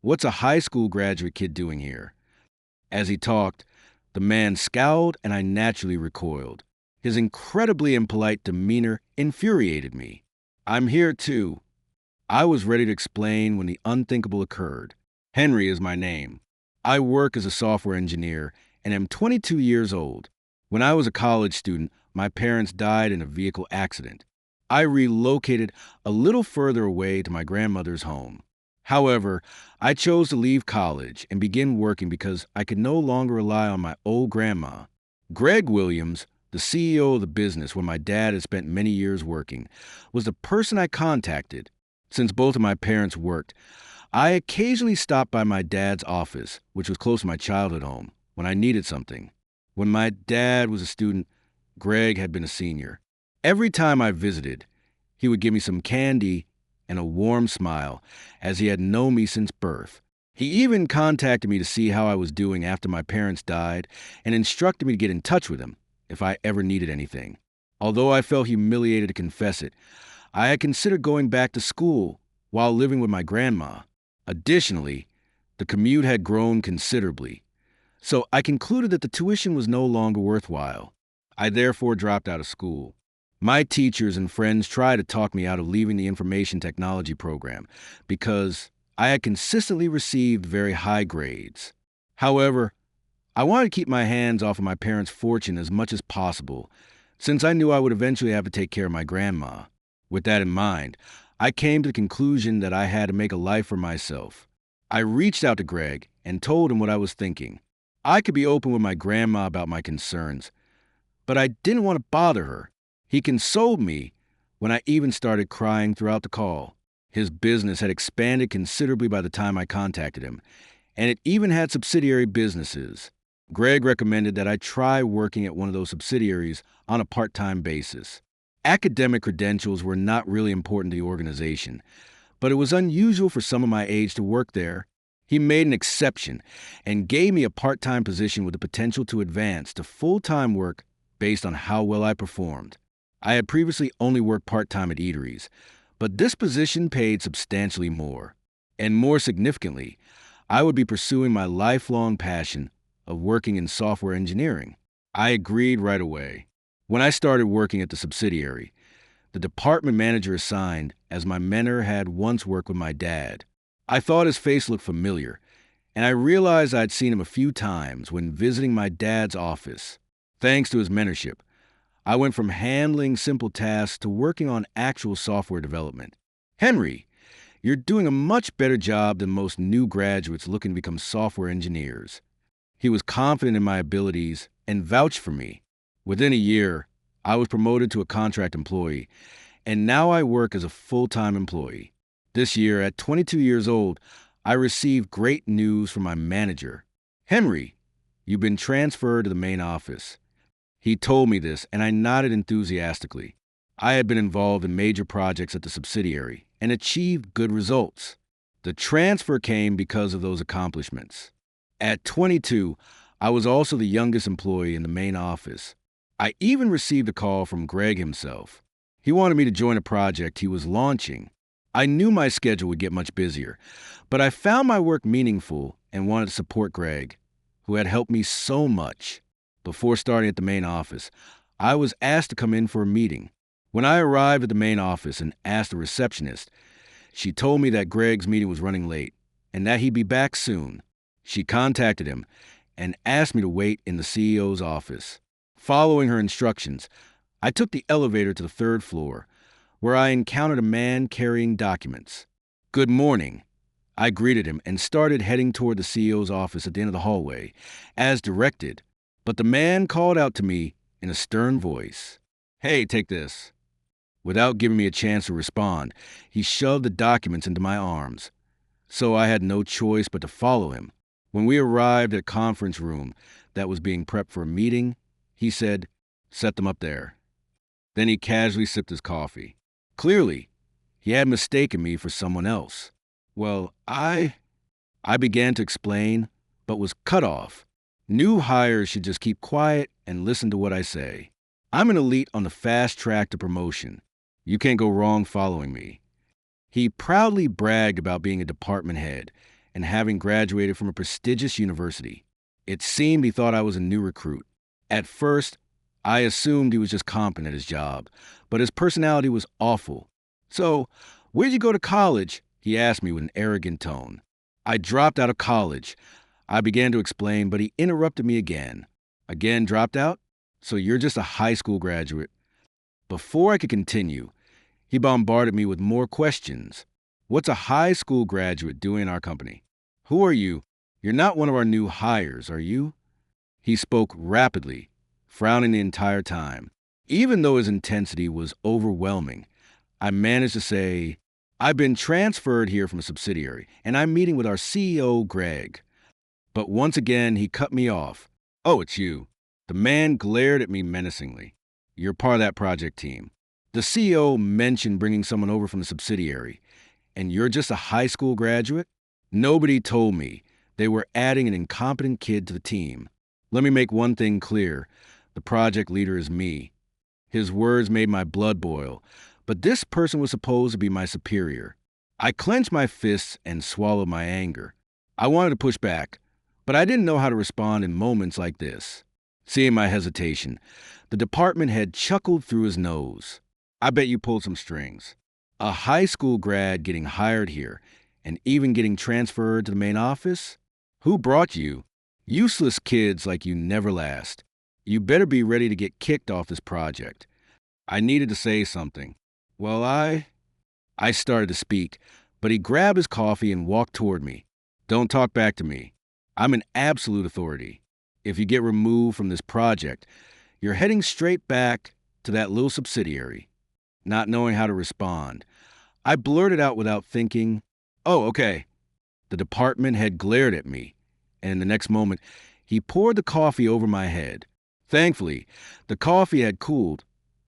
What's a high school graduate kid doing here? As he talked, the man scowled and I naturally recoiled. His incredibly impolite demeanor infuriated me. I'm here too. I was ready to explain when the unthinkable occurred. Henry is my name. I work as a software engineer and am 22 years old. When I was a college student, my parents died in a vehicle accident. I relocated a little further away to my grandmother's home. However, I chose to leave college and begin working because I could no longer rely on my old grandma. Greg Williams, the CEO of the business where my dad had spent many years working, was the person I contacted. Since both of my parents worked, I occasionally stopped by my dad's office, which was close to my childhood home, when I needed something. When my dad was a student, Greg had been a senior. Every time I visited, he would give me some candy and a warm smile, as he had known me since birth. He even contacted me to see how I was doing after my parents died and instructed me to get in touch with him if I ever needed anything. Although I felt humiliated to confess it, I had considered going back to school while living with my grandma. Additionally, the commute had grown considerably, so I concluded that the tuition was no longer worthwhile. I therefore dropped out of school. My teachers and friends tried to talk me out of leaving the information technology program because I had consistently received very high grades. However, I wanted to keep my hands off of my parents' fortune as much as possible, since I knew I would eventually have to take care of my grandma. With that in mind, I came to the conclusion that I had to make a life for myself. I reached out to Greg and told him what I was thinking. I could be open with my grandma about my concerns, but I didn't want to bother her. He consoled me when I even started crying throughout the call. His business had expanded considerably by the time I contacted him, and it even had subsidiary businesses. Greg recommended that I try working at one of those subsidiaries on a part-time basis. Academic credentials were not really important to the organization, but it was unusual for someone my age to work there. He made an exception and gave me a part-time position with the potential to advance to full-time work based on how well I performed. I had previously only worked part-time at eateries, but this position paid substantially more. And more significantly, I would be pursuing my lifelong passion of working in software engineering. I agreed right away. When I started working at the subsidiary, the department manager assigned as my mentor had once worked with my dad. I thought his face looked familiar, and I realized I'd seen him a few times when visiting my dad's office. Thanks to his mentorship, I went from handling simple tasks to working on actual software development. Henry, you're doing a much better job than most new graduates looking to become software engineers. He was confident in my abilities and vouched for me. Within a year, I was promoted to a contract employee, and now I work as a full-time employee. This year, at 22 years old, I received great news from my manager. Henry, you've been transferred to the main office. He told me this, and I nodded enthusiastically. I had been involved in major projects at the subsidiary and achieved good results. The transfer came because of those accomplishments. At 22, I was also the youngest employee in the main office. I even received a call from Greg himself. He wanted me to join a project he was launching. I knew my schedule would get much busier, but I found my work meaningful and wanted to support Greg, who had helped me so much. Before starting at the main office, I was asked to come in for a meeting. When I arrived at the main office and asked the receptionist, she told me that Greg's meeting was running late and that he'd be back soon. She contacted him and asked me to wait in the CEO's office. Following her instructions, I took the elevator to the third floor, where I encountered a man carrying documents. "Good morning." I greeted him and started heading toward the CEO's office at the end of the hallway, as directed. But the man called out to me in a stern voice, "Hey, take this." Without giving me a chance to respond, he shoved the documents into my arms. So I had no choice but to follow him. When we arrived at a conference room that was being prepped for a meeting, he said, "Set them up there." Then he casually sipped his coffee. Clearly, he had mistaken me for someone else. Well, I began to explain, but was cut off. New hires should just keep quiet and listen to what I say. I'm an elite on the fast track to promotion. You can't go wrong following me. He proudly bragged about being a department head and having graduated from a prestigious university. It seemed he thought I was a new recruit. At first, I assumed he was just competent at his job, but his personality was awful. "So, where'd you go to college?" he asked me with an arrogant tone. "I dropped out of college." I began to explain, but he interrupted me again. "Again dropped out? So you're just a high school graduate." Before I could continue, he bombarded me with more questions. "What's a high school graduate doing in our company? Who are you? You're not one of our new hires, are you?" He spoke rapidly, frowning the entire time. Even though his intensity was overwhelming, I managed to say, "I've been transferred here from a subsidiary, and I'm meeting with our CEO, Greg." But once again, he cut me off. "Oh, it's you." The man glared at me menacingly. "You're part of that project team. The CEO mentioned bringing someone over from the subsidiary, and you're just a high school graduate?" Nobody told me they were adding an incompetent kid to the team. Let me make one thing clear. The project leader is me. His words made my blood boil, but this person was supposed to be my superior. I clenched my fists and swallowed my anger. I wanted to push back, but I didn't know how to respond in moments like this. Seeing my hesitation, the department head chuckled through his nose. "I bet you pulled some strings. A high school grad getting hired here and even getting transferred to the main office? Who brought you? Useless kids like you never last. You better be ready to get kicked off this project." I needed to say something. "Well, I started to speak, but he grabbed his coffee and walked toward me. "Don't talk back to me. I'm an absolute authority. If you get removed from this project, you're heading straight back to that little subsidiary." Not knowing how to respond, I blurted out without thinking, "Oh, okay." The department head glared at me, and in the next moment, he poured the coffee over my head. Thankfully, the coffee had cooled,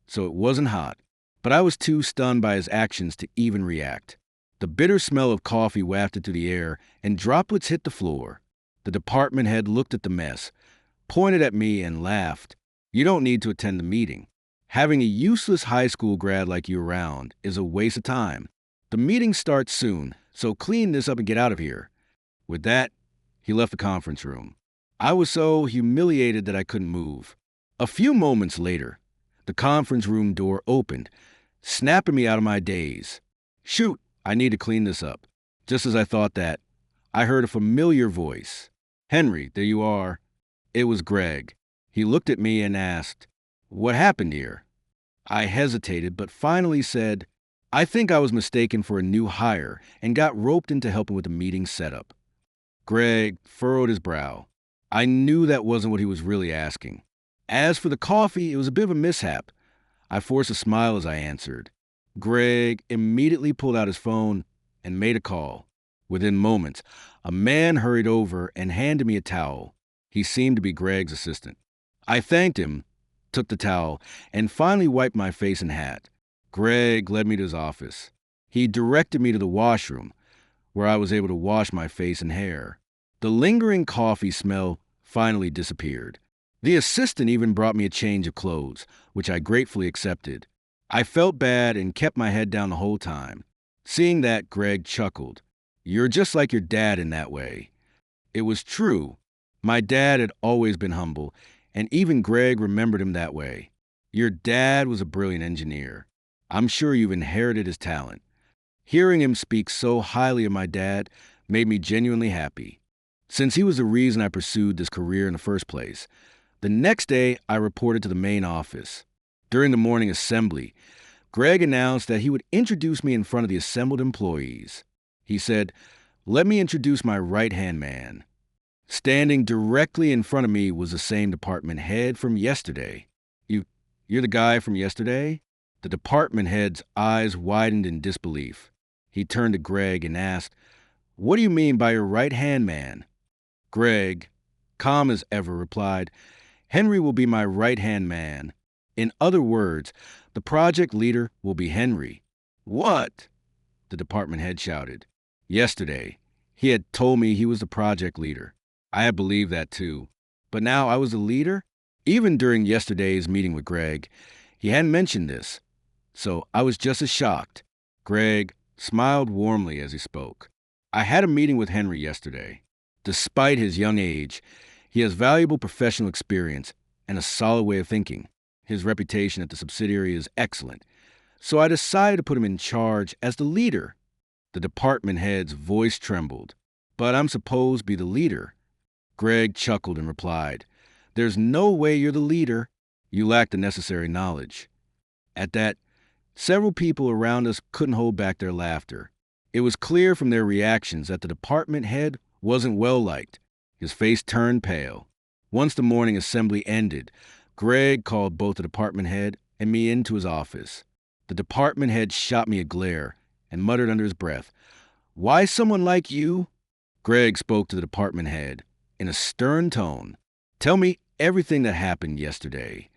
so it wasn't hot, but I was too stunned by his actions to even react. The bitter smell of coffee wafted through the air, and droplets hit the floor. The department head looked at the mess, pointed at me, and laughed. "You don't need to attend the meeting. Having a useless high school grad like you around is a waste of time. The meeting starts soon, so clean this up and get out of here." With that, he left the conference room. I was so humiliated that I couldn't move. A few moments later, the conference room door opened, snapping me out of my daze. "Shoot, I need to clean this up." Just as I thought that, I heard a familiar voice. "Henry, there you are." It was Greg. He looked at me and asked, "What happened here?" I hesitated, but finally said, "I think I was mistaken for a new hire and got roped into helping with the meeting setup." Greg furrowed his brow. I knew that wasn't what he was really asking. As for the coffee, it was a bit of a mishap. I forced a smile as I answered. Greg immediately pulled out his phone and made a call. Within moments, a man hurried over and handed me a towel. He seemed to be Greg's assistant. I thanked him, took the towel, and finally wiped my face and hat. Greg led me to his office. He directed me to the washroom, where I was able to wash my face and hair. The lingering coffee smell finally disappeared. The assistant even brought me a change of clothes, which I gratefully accepted. I felt bad and kept my head down the whole time. Seeing that, Greg chuckled. "You're just like your dad in that way." It was true. My dad had always been humble, and even Greg remembered him that way. "Your dad was a brilliant engineer. I'm sure you've inherited his talent." Hearing him speak so highly of my dad made me genuinely happy, since he was the reason I pursued this career in the first place. The next day, I reported to the main office. During the morning assembly, Greg announced that he would introduce me in front of the assembled employees. He said, "Let me introduce my right-hand man." Standing directly in front of me was the same department head from yesterday. You're the guy from yesterday?" The department head's eyes widened in disbelief. He turned to Greg and asked, "What do you mean by your right-hand man?" Greg, calm as ever, replied, "Henry will be my right-hand man. In other words, the project leader will be Henry." "What?" the department head shouted. Yesterday, he had told me he was the project leader. I had believed that too. But now I was the leader? Even during yesterday's meeting with Greg, he hadn't mentioned this. So I was just as shocked. Greg smiled warmly as he spoke. I had a meeting with Henry yesterday. Despite his young age, he has valuable professional experience and a solid way of thinking. His reputation at the subsidiary is excellent, so I decided to put him in charge as the leader. The department head's voice trembled. But I'm supposed to be the leader. Greg chuckled and replied, "There's no way you're the leader. You lack the necessary knowledge." At that, several people around us couldn't hold back their laughter. It was clear from their reactions that the department head wasn't well liked. His face turned pale. Once the morning assembly ended, Greg called both the department head and me into his office. The department head shot me a glare and muttered under his breath, "Why someone like you?" Greg spoke to the department head in a stern tone. "Tell me everything that happened yesterday."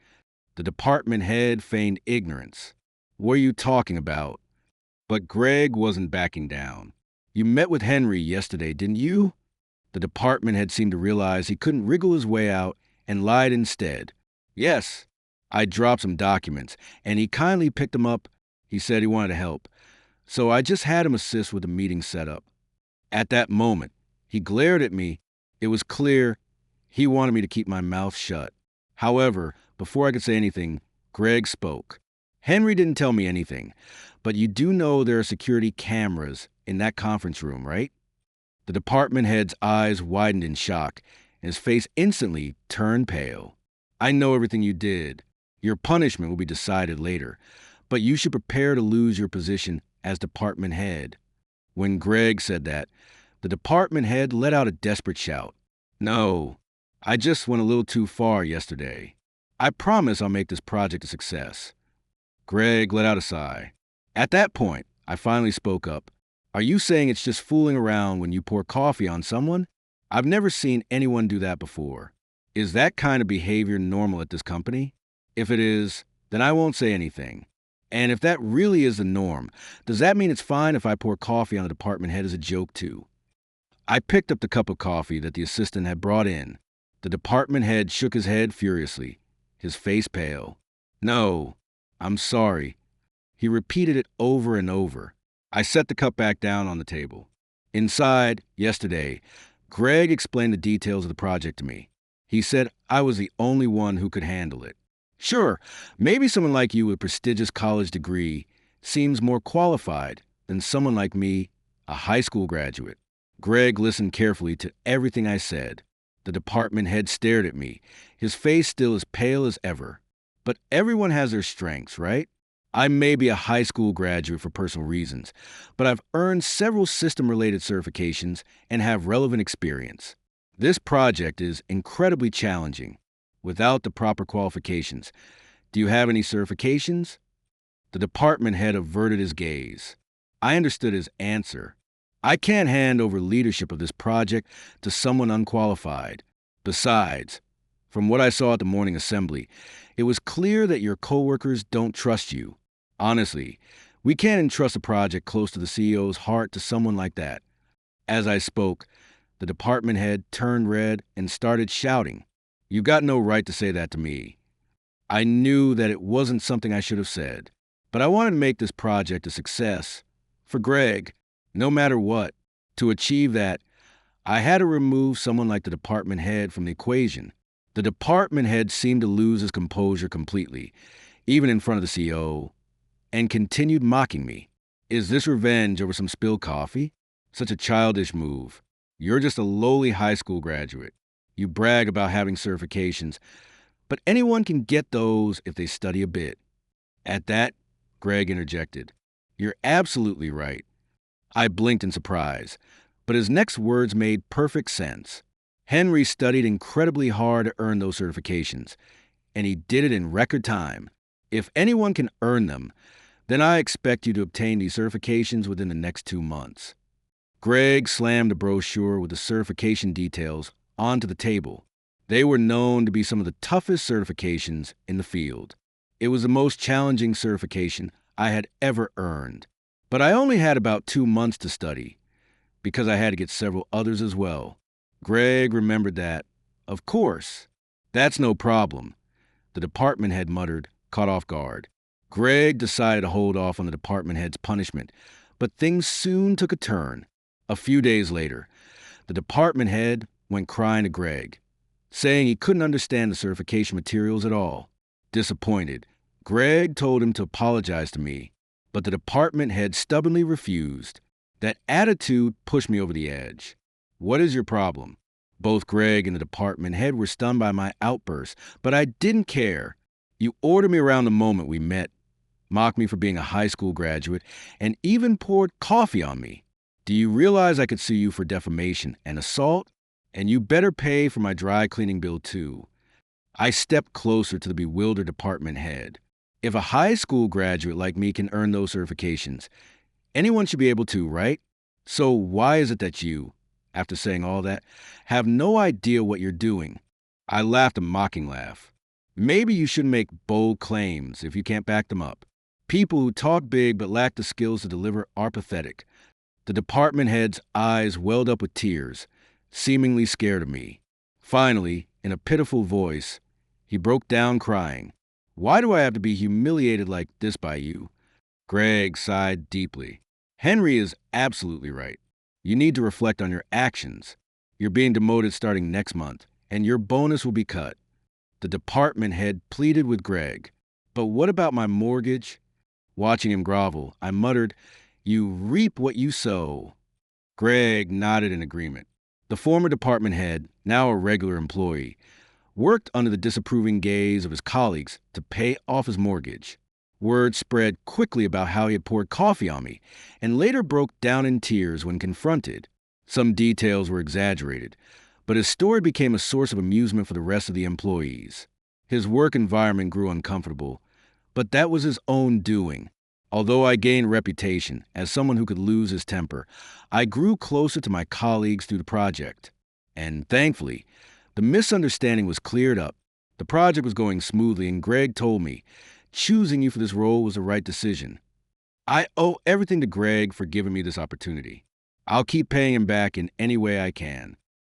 The department head feigned ignorance. "What are you talking about?" But Greg wasn't backing down. "You met with Henry yesterday, didn't you?" The department head seemed to realize he couldn't wriggle his way out and lied instead. "Yes, I dropped some documents, and he kindly picked them up. He said he wanted to help, so I just had him assist with the meeting setup." At that moment, he glared at me. It was clear he wanted me to keep my mouth shut. However, before I could say anything, Greg spoke. "Henry didn't tell me anything, but you do know there are security cameras in that conference room, right?" The department head's eyes widened in shock, and his face instantly turned pale. "I know everything you did. Your punishment will be decided later, but you should prepare to lose your position as department head." When Greg said that, the department head let out a desperate shout. "No, I just went a little too far yesterday. I promise I'll make this project a success." Greg let out a sigh. At that point, I finally spoke up. "Are you saying it's just fooling around when you pour coffee on someone? I've never seen anyone do that before. Is that kind of behavior normal at this company? If it is, then I won't say anything. And if that really is the norm, does that mean it's fine if I pour coffee on the department head as a joke too?" I picked up the cup of coffee that the assistant had brought in. The department head shook his head furiously, his face pale. "No, I'm sorry." He repeated it over and over. I set the cup back down on the table. Inside, yesterday, Greg explained the details of the project to me. He said I was the only one who could handle it. "Sure, maybe someone like you with a prestigious college degree seems more qualified than someone like me, a high school graduate." Greg listened carefully to everything I said. The department head stared at me, his face still as pale as ever. "But everyone has their strengths, right? I may be a high school graduate for personal reasons, but I've earned several system-related certifications and have relevant experience. This project is incredibly challenging. Without the proper qualifications, do you have any certifications?" The department head averted his gaze. I understood his answer. "I can't hand over leadership of this project to someone unqualified. Besides, from what I saw at the morning assembly, it was clear that your coworkers don't trust you. Honestly, we can't entrust a project close to the CEO's heart to someone like that." As I spoke, the department head turned red and started shouting, "You got no right to say that to me." I knew that it wasn't something I should have said, but I wanted to make this project a success. For Greg, no matter what. To achieve that, I had to remove someone like the department head from the equation. The department head seemed to lose his composure completely, even in front of the CEO, and continued mocking me. "Is this revenge over some spilled coffee? Such a childish move. You're just a lowly high school graduate. You brag about having certifications, but anyone can get those if they study a bit." At that, Greg interjected, "You're absolutely right." I blinked in surprise, but his next words made perfect sense. Henry studied incredibly hard to earn those certifications, and he did it in record time. If anyone can earn them, then I expect you to obtain these certifications within the next 2 months. Greg slammed the brochure with the certification details onto the table. They were known to be some of the toughest certifications in the field. It was the most challenging certification I had ever earned. But I only had about 2 months to study, because I had to get several others as well. Greg remembered that. "Of course. That's no problem," the department head muttered, caught off guard. Greg decided to hold off on the department head's punishment, but things soon took a turn. A few days later, the department head went crying to Greg, saying he couldn't understand the certification materials at all. Disappointed, Greg told him to apologize to me, but the department head stubbornly refused. That attitude pushed me over the edge. What is your problem? Both Greg and the department head were stunned by my outburst, but I didn't care. You ordered me around the moment we met, mocked me for being a high school graduate, and even poured coffee on me. Do you realize I could sue you for defamation and assault? And you better pay for my dry cleaning bill too. I stepped closer to the bewildered department head. If a high school graduate like me can earn those certifications, anyone should be able to, right? So why is it that you, after saying all that, have no idea what you're doing? I laughed a mocking laugh. Maybe you shouldn't make bold claims if you can't back them up. People who talk big but lack the skills to deliver are pathetic. The department head's eyes welled up with tears, seemingly scared of me. Finally, in a pitiful voice, he broke down crying. Why do I have to be humiliated like this by you? Greg sighed deeply. Henry is absolutely right. You need to reflect on your actions. You're being demoted starting next month, and your bonus will be cut. The department head pleaded with Greg. But what about my mortgage? Watching him grovel, I muttered, You reap what you sow. Greg nodded in agreement. The former department head, now a regular employee, worked under the disapproving gaze of his colleagues to pay off his mortgage. Word spread quickly about how he had poured coffee on me, and later broke down in tears when confronted. Some details were exaggerated, but his story became a source of amusement for the rest of the employees. His work environment grew uncomfortable, but that was his own doing. Although I gained reputation as someone who could lose his temper, I grew closer to my colleagues through the project. And thankfully, the misunderstanding was cleared up. The project was going smoothly, and Greg told me, choosing you for this role was the right decision. I owe everything to Greg for giving me this opportunity. I'll keep paying him back in any way I can.